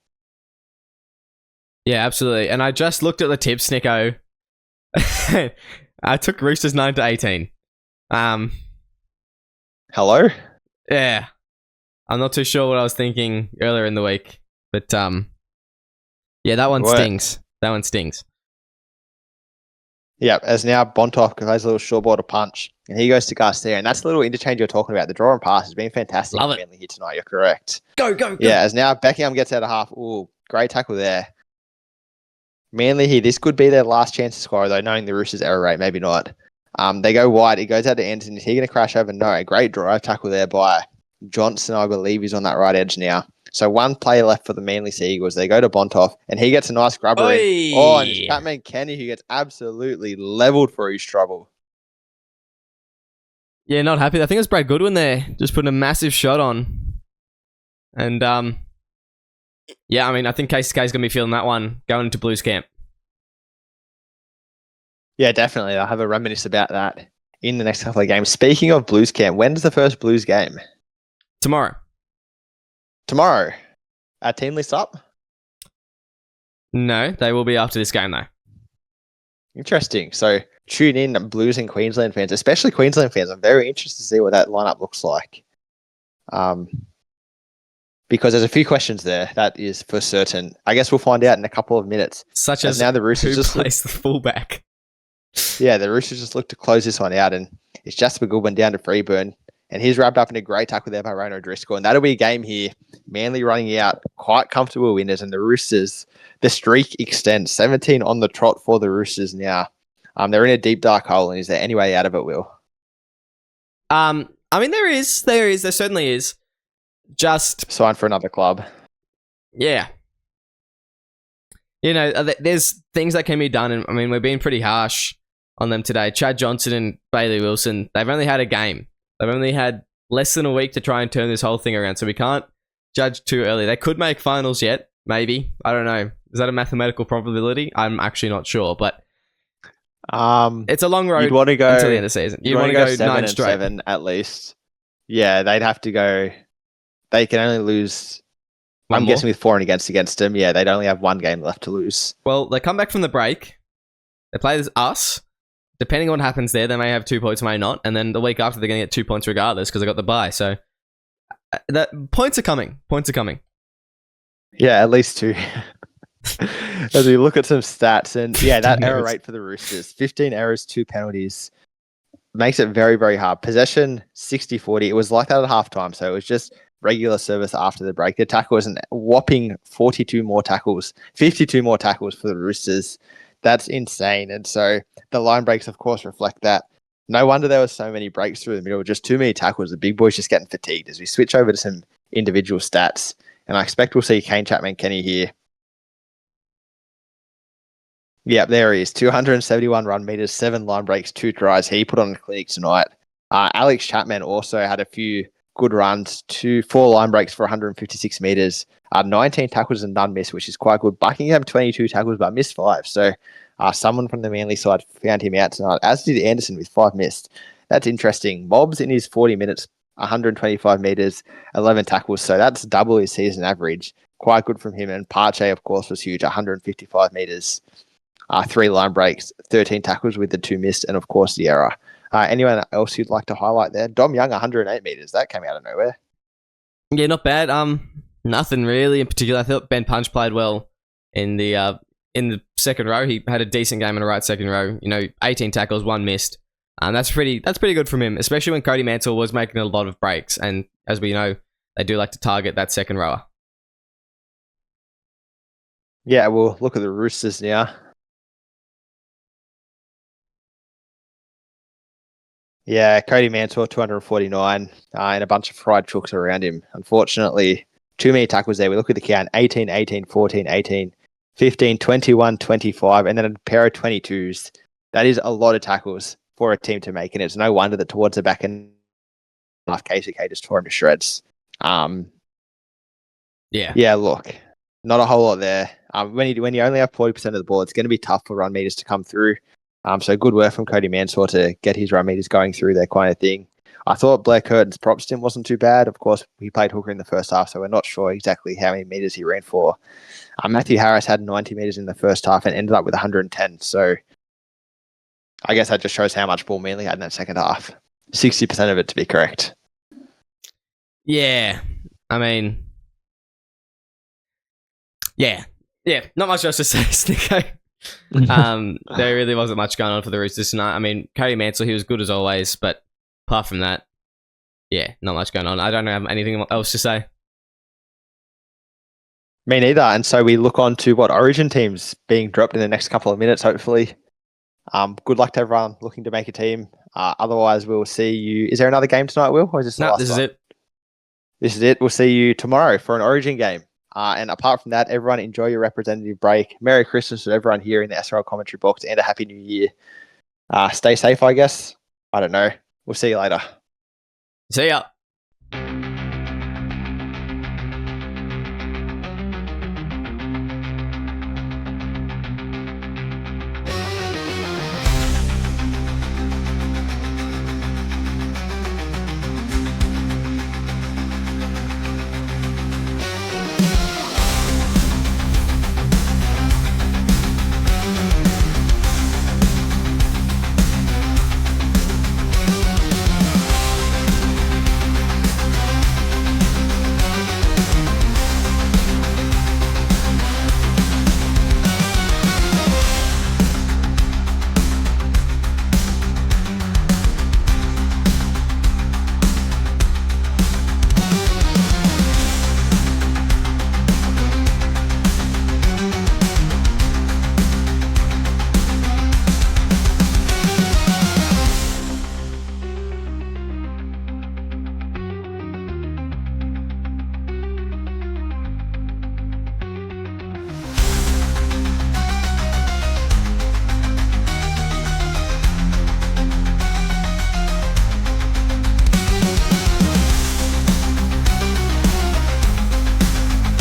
Yeah, absolutely. And I just looked at the tips, Snicko. I took Roosters 9-18. Hello? Yeah. I'm not too sure what I was thinking earlier in the week, but yeah, that one stings. That one stings. Yeah, as now Bontoff plays a little short ball to punch, and he goes to Garcia, and that's the little interchange you're talking about. The draw and pass has been fantastic. Love it. Here tonight, you're correct. Go. Yeah, as now Beckham gets out of half. Ooh, great tackle there. Manly here, this could be their last chance to score, though, knowing the Roosters' error rate, maybe not. They go wide. It goes out to Anderson. Is he going to crash over? No. A great drive tackle there by Johnson. I believe he's on that right edge now. So one player left for the Manly Seagulls. They go to Bontoff, and he gets a nice grubber in. Oh, and it's Batman Kenny who gets absolutely leveled for his trouble. Yeah, not happy. I think it was Brad Goodwin there, just putting a massive shot on. And, yeah, I mean, I think KCK is going to be feeling that one going into Blues camp. Yeah, definitely. I'll have a reminisce about that in the next couple of games. Speaking of Blues camp, when's the first Blues game? Tomorrow. Our team list up? No, they will be after this game, though. Interesting. So tune in, Blues and Queensland fans, especially Queensland fans. I'm very interested to see what that lineup looks like. Because there's a few questions there, that is for certain. I guess we'll find out in a couple of minutes. Such as now the Roosters who plays the fullback. Yeah, the Roosters just look to close this one out, and it's Jasper Goodwin down to Freeburn, and he's wrapped up in a great tackle there by Ryan O'Driscoll, and that'll be a game here. Manly running out, quite comfortable winners, and the Roosters, the streak extends. 17 on the trot for the Roosters now. They're in a deep dark hole, and is there any way out of it, Will? I mean, there certainly is. Just sign for another club. Yeah. You know, there's things that can be done, and I mean, we're being pretty harsh on them today. Chad Johnson and Bailey Wilson, they've only had a game. They've only had less than a week to try and turn this whole thing around, so we can't judge too early. They could make finals yet. maybe. I don't know. Is that a mathematical probability? I'm actually not sure, but it's a long road. You'd want to go until the end of the season. You'd want to go 7 and 7 at least. Yeah, they'd have to go. They can only lose. I'm guessing with 4 and against them. Yeah, they'd only have one game left to lose. Well, they come back from the break. They play us. Depending on what happens there, they may have 2 points, may not. And then the week after, they're going to get 2 points regardless because they got the bye. So points are coming. Points are coming. Yeah, at least 2. As we look at some stats, and yeah, that error rate for the Roosters, 15 errors, 2 penalties, makes it very, very hard. Possession, 60-40. It was like that at halftime, so it was just regular service after the break. The tackle was a whopping 42 more tackles, 52 more tackles for the Roosters. That's insane. And so the line breaks, of course, reflect that. No wonder there were so many breaks through the middle, just too many tackles. The big boys just getting fatigued as we switch over to some individual stats. And I expect we'll see Kane Chapman-Kenny here. Yep, there he is. 271 run meters, 7 line breaks, 2 tries. He put on a clinic tonight. Alex Chapman also had a few good runs, 4 line breaks for 156 meters, 19 tackles and none missed, which is quite good. Buckingham, 22 tackles, but missed 5. So someone from the Manly side found him out tonight, as did Anderson with 5 missed. That's interesting. Mobbs in his 40 minutes, 125 meters, 11 tackles. So that's double his season average. Quite good from him. And Parche, of course, was huge, 155 meters. 3 line breaks, 13 tackles with the 2 missed, and of course the error. Anyone else you'd like to highlight there? Dom Young, 108 meters. That came out of nowhere. Yeah, not bad. Nothing really in particular. I thought Ben Punch played well in the second row. He had a decent game in the right second row. 18 tackles, 1 missed. That's pretty good from him, especially when Cody Mansell was making a lot of breaks. And as we know, they do like to target that second rower. Yeah, we'll look at the Roosters now. Yeah, Cody Mansell, 249, and a bunch of fried chooks around him. Unfortunately, too many tackles there. We look at the count, 18, 18, 14, 18, 15, 21, 25, and then a pair of 22s. That is a lot of tackles for a team to make, and it's no wonder that towards the back end, KCK just tore him to shreds. Yeah, look, not a whole lot there. When you only have 40% of the ball, it's going to be tough for run meters to come through. So good work from Cody Mansell to get his run meters going through that kind of thing. I thought Blair Curtin's prop stint wasn't too bad. Of course, he played hooker in the first half, so we're not sure exactly how many meters he ran for. Matthew Harris had 90 meters in the first half and ended up with 110. So I guess that just shows how much ball Manly had in that second half. 60% of it to be correct. Yeah. I mean, yeah. Not much else to say, Snicko. There really wasn't much going on for the Roosters tonight. I mean, Cody Mansell, he was good as always, but apart from that, yeah, not much going on. I don't have anything else to say. Me neither. And so we look on to what Origin teams being dropped in the next couple of minutes, hopefully. Good luck to everyone looking to make a team. Otherwise, we'll see you. Is there another game tonight, Will? Or is this the last this one? is it. This is it. We'll see you tomorrow for an Origin game. And apart from that, everyone enjoy your representative break. Merry Christmas to everyone here in the SRL commentary box and a Happy New Year. Stay safe, I guess. I don't know. We'll see you later. See ya.